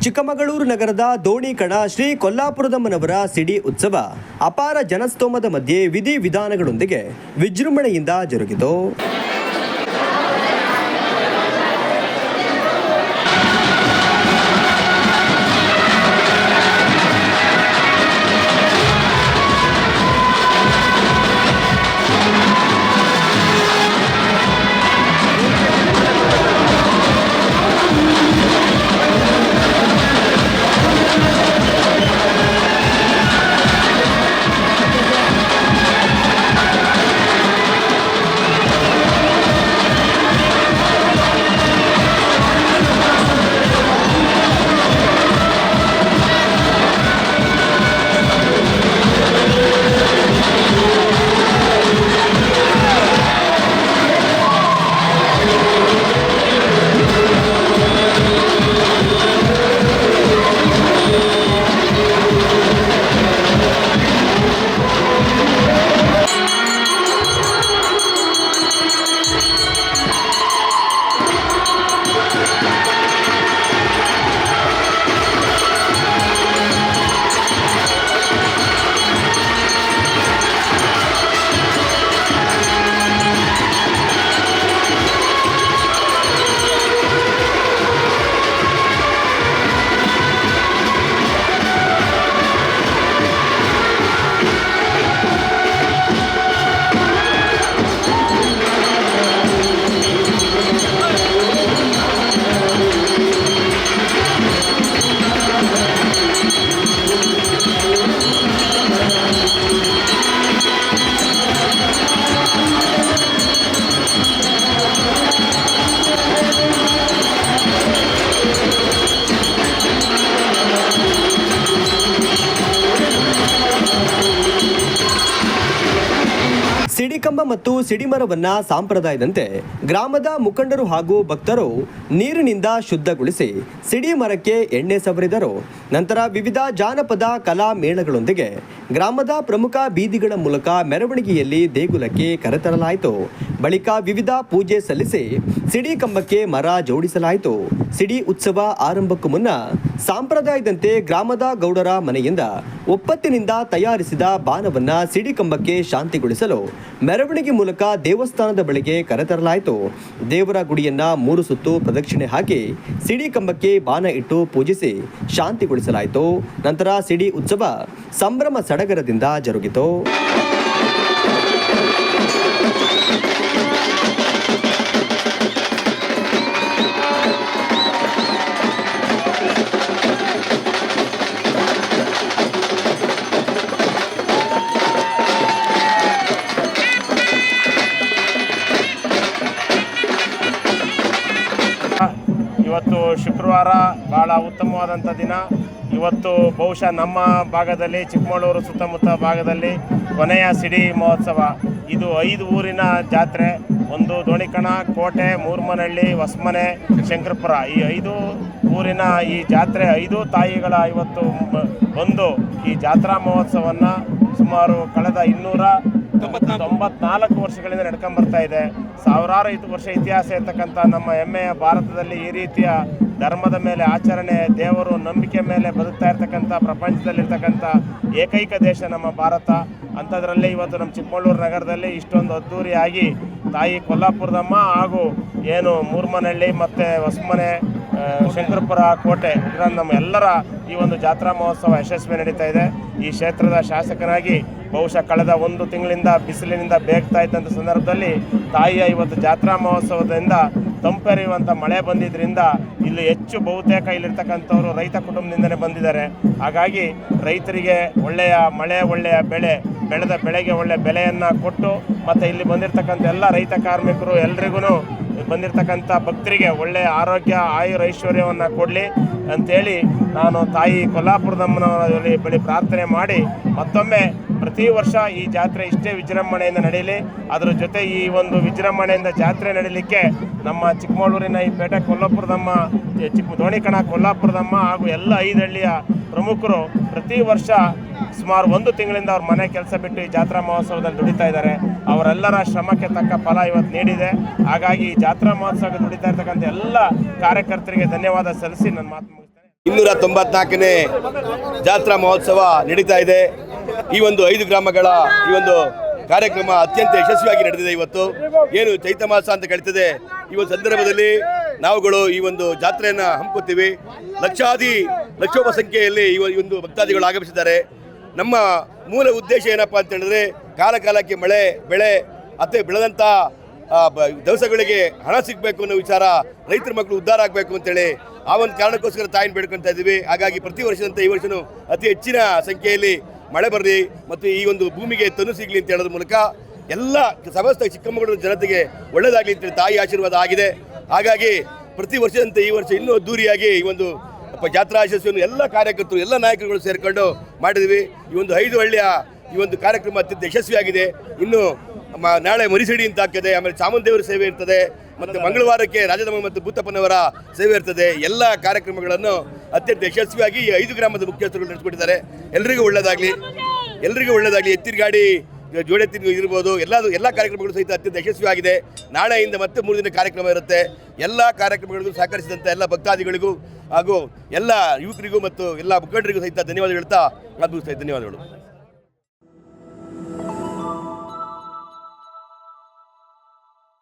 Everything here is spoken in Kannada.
ಚಿಕ್ಕಮಗಳೂರು ನಗರದ ದೋಣಿಕಣ ಶ್ರೀ ಕೊಲ್ಲಾಪುರದಮ್ಮನವರ ಸಿಡಿ ಉತ್ಸವ ಅಪಾರ ಜನಸ್ತೋಮದ ಮಧ್ಯೆ ವಿಧಿವಿಧಾನಗಳೊಂದಿಗೆ ವಿಜೃಂಭಣೆಯಿಂದ ಜರುಗಿತು. ಸಿಡಿಕಂಬ ಮತ್ತು ಸಿಡಿಮರವನ್ನ ಸಂಪ್ರದಾಯದಂತೆ ಗ್ರಾಮದ ಮುಖಂಡರು ಹಾಗೂ ಭಕ್ತರು ನೀರಿನಿಂದ ಶುದ್ಧಗೊಳಿಸಿ ಸಿಡಿ ಮರಕ್ಕೆ ಎಣ್ಣೆ ಸವರಿದರು. ನಂತರ ವಿವಿಧ ಜಾನಪದ ಕಲಾ ಮೇಳಗಳೊಂದಿಗೆ ಗ್ರಾಮದ ಪ್ರಮುಖ ಬೀದಿಗಳ ಮೂಲಕ ಮೆರವಣಿಗೆಯಲ್ಲಿ ದೇಗುಲಕ್ಕೆ ಕರೆತರಲಾಯಿತು. ಬಳಿಕ ವಿವಿಧ ಪೂಜೆ ಸಲ್ಲಿಸಿ ಸಿಡಿ ಕಂಬಕ್ಕೆ ಮರ ಜೋಡಿಸಲಾಯಿತು. ಸಿಡಿ ಉತ್ಸವ ಆರಂಭಕ್ಕೂ ಮುನ್ನ ಸಂಪ್ರದಾಯದಂತೆ ಗ್ರಾಮದ ಗೌಡರ ಮನೆಯಿಂದ ಒಪ್ಪತ್ತಿನಿಂದ ತಯಾರಿಸಿದ ಬಾಣವನ್ನ ಸಿಡಿ ಕಂಬಕ್ಕೆ ಶಾಂತಿಗೊಳಿಸಲು ಮೆರವಣಿಗೆ ಮೂಲಕ ದೇವಸ್ಥಾನದ ಬಳಿಗೆ ಕರೆತರಲಾಯಿತು. ದೇವರ ಗುಡಿಯನ್ನ 3 ಸುತ್ತು ಪ್ರದಕ್ಷಿಣೆ ಹಾಕಿ ಸಿಡಿ ಕಂಬಕ್ಕೆ ಬಾಣ ಇಟ್ಟು ಪೂಜಿಸಿ ಶಾಂತಿಗೊಳಿಸಲಾಯಿತು. ನಂತರ ಸಿಡಿ ಉತ್ಸವ ಸಂಭ್ರಮ ಸಡಗರದಿಂದ ಜರುಗಿತು. ಇವತ್ತು ಶುಕ್ರವಾರ ಭಾಳ ಉತ್ತಮವಾದಂಥ ದಿನ. ಇವತ್ತು ಬಹುಶಃ ನಮ್ಮ ಭಾಗದಲ್ಲಿ ಚಿಕ್ಕಮಗಳೂರು ಸುತ್ತಮುತ್ತ ಭಾಗದಲ್ಲಿ ಕೊನೆಯ ಸಿಡಿ ಮಹೋತ್ಸವ. ಇದು 5 ಊರಿನ ಜಾತ್ರೆ. ಒಂದು ದೋಣಿಕಣ, ಕೋಟೆ, ಮೂರ್ಮನಹಳ್ಳಿ, ಹೊಸಮನೆ, ಶಂಕರಪುರ. ಈ 5 ಊರಿನ ಈ ಜಾತ್ರೆ 5 ತಾಯಿಗಳ ಇವತ್ತು ಬಂದು ಈ ಜಾತ್ರಾ ಮಹೋತ್ಸವವನ್ನು ಸುಮಾರು ಕಳೆದ 294 ವರ್ಷಗಳಿಂದ ನಡ್ಕೊಂಬರ್ತಾ ಇದೆ. ಸಾವಿರಾರು ವರ್ಷ ಇತಿಹಾಸ ಇರ್ತಕ್ಕಂಥ ನಮ್ಮ ಹೆಮ್ಮೆಯ ಭಾರತದಲ್ಲಿ ಈ ರೀತಿಯ ಧರ್ಮದ ಮೇಲೆ ಆಚರಣೆ, ದೇವರು ನಂಬಿಕೆ ಮೇಲೆ ಬದುಕ್ತಾ ಇರ್ತಕ್ಕಂಥ ಪ್ರಪಂಚದಲ್ಲಿರ್ತಕ್ಕಂಥ ಏಕೈಕ ದೇಶ ನಮ್ಮ ಭಾರತ. ಅಂಥದ್ರಲ್ಲಿ ಇವತ್ತು ನಮ್ಮ ಚಿಕ್ಕಮಗಳೂರು ನಗರದಲ್ಲಿ ಇಷ್ಟೊಂದು ಅದ್ಧೂರಿಯಾಗಿ ತಾಯಿ ಕೊಲ್ಲಾಪುರದಮ್ಮ ಹಾಗೂ ಏನು ಮೂರ್ಮನಹಳ್ಳಿ ಮತ್ತು ಹೊಸಮನೆ, ಶಂಕರಪುರ, ಕೋಟೆ ಇದರಲ್ಲಿ ನಮ್ಮ ಎಲ್ಲರ ಈ ಒಂದು ಜಾತ್ರಾ ಮಹೋತ್ಸವ ಯಶಸ್ವಿ ನಡೀತಾ ಇದೆ. ಈ ಕ್ಷೇತ್ರದ ಶಾಸಕನಾಗಿ ಬಹುಶಃ ಕಳೆದ 1 ತಿಂಗಳಿಂದ ಬಿಸಿಲಿನಿಂದ ಬೇಗ್ತಾ ಇದ್ದಂಥ ಸಂದರ್ಭದಲ್ಲಿ ತಾಯಿಯ ಇವತ್ತು ಜಾತ್ರಾ ಮಹೋತ್ಸವದಿಂದ ತಂಪೆರೆಯುವಂಥ ಮಳೆ ಬಂದಿದ್ದರಿಂದ ಇಲ್ಲಿ ಹೆಚ್ಚು ಬಹುತೇಕ ಇಲ್ಲಿರ್ತಕ್ಕಂಥವ್ರು ರೈತ ಕುಟುಂಬದಿಂದಲೇ ಬಂದಿದ್ದಾರೆ. ಹಾಗಾಗಿ ರೈತರಿಗೆ ಒಳ್ಳೆಯ ಮಳೆ, ಒಳ್ಳೆಯ ಬೆಳೆದ ಬೆಳೆಗೆ ಒಳ್ಳೆಯ ಬೆಲೆಯನ್ನು ಕೊಟ್ಟು ಮತ್ತು ಇಲ್ಲಿ ಬಂದಿರತಕ್ಕಂಥ ಎಲ್ಲ ರೈತ ಕಾರ್ಮಿಕರು ಎಲ್ರಿಗೂ ಬಂದಿರತಕ್ಕಂಥ ಭಕ್ತರಿಗೆ ಒಳ್ಳೆಯ ಆರೋಗ್ಯ, ಆಯುರೈಶ್ವರ್ಯವನ್ನು ಕೊಡಲಿ ಅಂಥೇಳಿ ನಾನು ತಾಯಿ ಕೊಲ್ಲಾಪುರದಮ್ಮನವರಲ್ಲಿ ಬಳಿ ಪ್ರಾರ್ಥನೆ ಮಾಡಿ ಮತ್ತೊಮ್ಮೆ ಪ್ರತಿ ವರ್ಷ ಈ ಜಾತ್ರೆ ಇಷ್ಟೇ ವಿಜೃಂಭಣೆಯಿಂದ ನಡೆಯಲಿ. ಅದರ ಜೊತೆ ಈ ಒಂದು ವಿಜೃಂಭಣೆಯಿಂದ ಜಾತ್ರೆ ನಡೀಲಿಕ್ಕೆ ನಮ್ಮ ಚಿಕ್ಕಮಗಳೂರಿನ ಈ ಪೇಟೆ ಕೊಲ್ಲಾಪುರದಮ್ಮ, ದೋಣಿಕಣ ಕೊಲ್ಲಾಪುರದಮ್ಮ ಹಾಗೂ ಎಲ್ಲ 5 ಹಳ್ಳಿಯ ಪ್ರಮುಖರು ಪ್ರತಿ ವರ್ಷ ಸುಮಾರು 1 ತಿಂಗಳಿಂದ ಅವ್ರ ಮನೆ ಕೆಲಸ ಬಿಟ್ಟು ಈ ಜಾತ್ರಾ ಮಹೋತ್ಸವದಲ್ಲಿ ದುಡಿತಾ ಇದ್ದಾರೆ. ಅವರೆಲ್ಲರ ಶ್ರಮಕ್ಕೆ ತಕ್ಕ ಫಲ ಇವತ್ತು ನೀಡಿದೆ. ಹಾಗಾಗಿ ಈ ಜಾತ್ರಾ ಮಹೋತ್ಸವಕ್ಕೆ ದುಡಿತಾ ಇರ್ತಕ್ಕಂಥ ಎಲ್ಲ ಕಾರ್ಯಕರ್ತರಿಗೆ ಧನ್ಯವಾದ ಸಲ್ಲಿಸಿ ನನ್ನ ಮಾತು ಮುಗಿಸ್ತೇನೆ. 294ನೇ ಜಾತ್ರಾ ಮಹೋತ್ಸವ ನಡೀತಾ ಇದೆ. ಈ ಒಂದು 5 ಗ್ರಾಮಗಳ ಈ ಒಂದು ಕಾರ್ಯಕ್ರಮ ಅತ್ಯಂತ ಯಶಸ್ವಿಯಾಗಿ ನಡೆದಿದೆ. ಇವತ್ತು ಏನು ಚೈತ್ರ ಮಾಸ ಅಂತ ಕರೀತದೆ, ಈ ಒಂದು ಸಂದರ್ಭದಲ್ಲಿ ನಾವುಗಳು ಈ ಒಂದು ಜಾತ್ರೆಯನ್ನು ಹಮ್ಮಿಕೊಳ್ತೀವಿ. ಲಕ್ಷೋಪ ಸಂಖ್ಯೆಯಲ್ಲಿ ಈ ಒಂದು ಭಕ್ತಾದಿಗಳು ಆಗಮಿಸಿದ್ದಾರೆ. ನಮ್ಮ ಮೂಲ ಉದ್ದೇಶ ಏನಪ್ಪ ಅಂತ ಹೇಳಿದ್ರೆ, ಕಾಲಕ್ಕೆ ಮಳೆ ಬೆಳೆ ಅಥವಾ ಬೆಳೆದಂಥ ದವಸಗಳಿಗೆ ಹಣ ಸಿಗಬೇಕು ಅನ್ನೋ ವಿಚಾರ, ರೈತರ ಮಕ್ಕಳು ಉದ್ಧಾರ ಆಗಬೇಕು ಅಂತೇಳಿ ಆ ಒಂದು ಕಾರಣಕ್ಕೋಸ್ಕರ ತಾಯಿನ ಬೇಡ್ಕೊಳ್ತಾ ಇದ್ದೀವಿ. ಹಾಗಾಗಿ ಪ್ರತಿ ವರ್ಷದಂತೆ ಈ ವರ್ಷವೂ ಅತಿ ಹೆಚ್ಚಿನ ಸಂಖ್ಯೆಯಲ್ಲಿ ಮಳೆ ಬರಲಿ ಮತ್ತು ಈ ಒಂದು ಭೂಮಿಗೆ ತನು ಸಿಗಲಿ ಅಂತ ಹೇಳೋದ್ರ ಮೂಲಕ ಎಲ್ಲ ಸಮಸ್ತ ಚಿಕ್ಕಮಗಳೂರು ಜನತೆಗೆ ಒಳ್ಳೆಯದಾಗಲಿ ಅಂತೇಳಿ ತಾಯಿ ಆಶೀರ್ವಾದ ಆಗಿದೆ. ಹಾಗಾಗಿ ಪ್ರತಿ ವರ್ಷದಂತೆ ಈ ವರ್ಷ ಇನ್ನೂ ಅದ್ದೂರಿಯಾಗಿ ಈ ಒಂದು ಜಾತ್ರಾ ಯಶಸ್ವಿಯನ್ನು ಎಲ್ಲ ಕಾರ್ಯಕರ್ತರು ಎಲ್ಲ ನಾಯಕರುಗಳು ಸೇರಿಕೊಂಡು ಮಾಡಿದ್ವಿ. ಈ ಒಂದು 5 ಹಳ್ಳಿಯ ಈ ಒಂದು ಕಾರ್ಯಕ್ರಮ ಅತ್ಯಂತ ಯಶಸ್ವಿಯಾಗಿದೆ. ಇನ್ನು ನಾಳೆ ಮರಿಸಿಡಿ ಅಂತ ಆಗ್ತದೆ, ಆಮೇಲೆ ಚಾಮುಂಡೇವರ ಸೇವೆ ಇರ್ತದೆ, ಮತ್ತು ಮಂಗಳವಾರಕ್ಕೆ ರಾಜದಮ್ಮ ಮತ್ತು ಭೂತಪ್ಪನವರ ಸೇವೆ ಇರ್ತದೆ. ಎಲ್ಲ ಕಾರ್ಯಕ್ರಮಗಳನ್ನು ಅತ್ಯಂತ ಯಶಸ್ವಿಯಾಗಿ 5 ಗ್ರಾಮದ ಮುಖ್ಯಸ್ಥರುಗಳು ನಡೆಸಿಕೊಟ್ಟಿದ್ದಾರೆ. ಎಲ್ರಿಗೂ ಒಳ್ಳೆಯದಾಗಲಿ. ಎತ್ತಿನ ಗಾಡಿ ಜೋಡೆತ್ತಿನ ಇರ್ಬೋದು, ಎಲ್ಲ ಕಾರ್ಯಕ್ರಮಗಳು ಸಹಿತ ಅತ್ಯಂತ ಯಶಸ್ವಿಯಾಗಿದೆ. ನಾಳೆಯಿಂದ ಮತ್ತೆ 3 ದಿನ ಕಾರ್ಯಕ್ರಮ ಇರುತ್ತೆ. ಎಲ್ಲ ಕಾರ್ಯಕ್ರಮಗಳಿಗೂ ಸಹಕರಿಸಿದಂಥ ಎಲ್ಲ ಭಕ್ತಾದಿಗಳಿಗೂ ಹಾಗೂ ಎಲ್ಲ ಯುವಕರಿಗೂ ಮತ್ತು ಎಲ್ಲ ಮುಖಂಡರಿಗೂ ಸಹಿತ ಧನ್ಯವಾದ ಹೇಳ್ತಾ ಧನ್ಯವಾದಗಳು.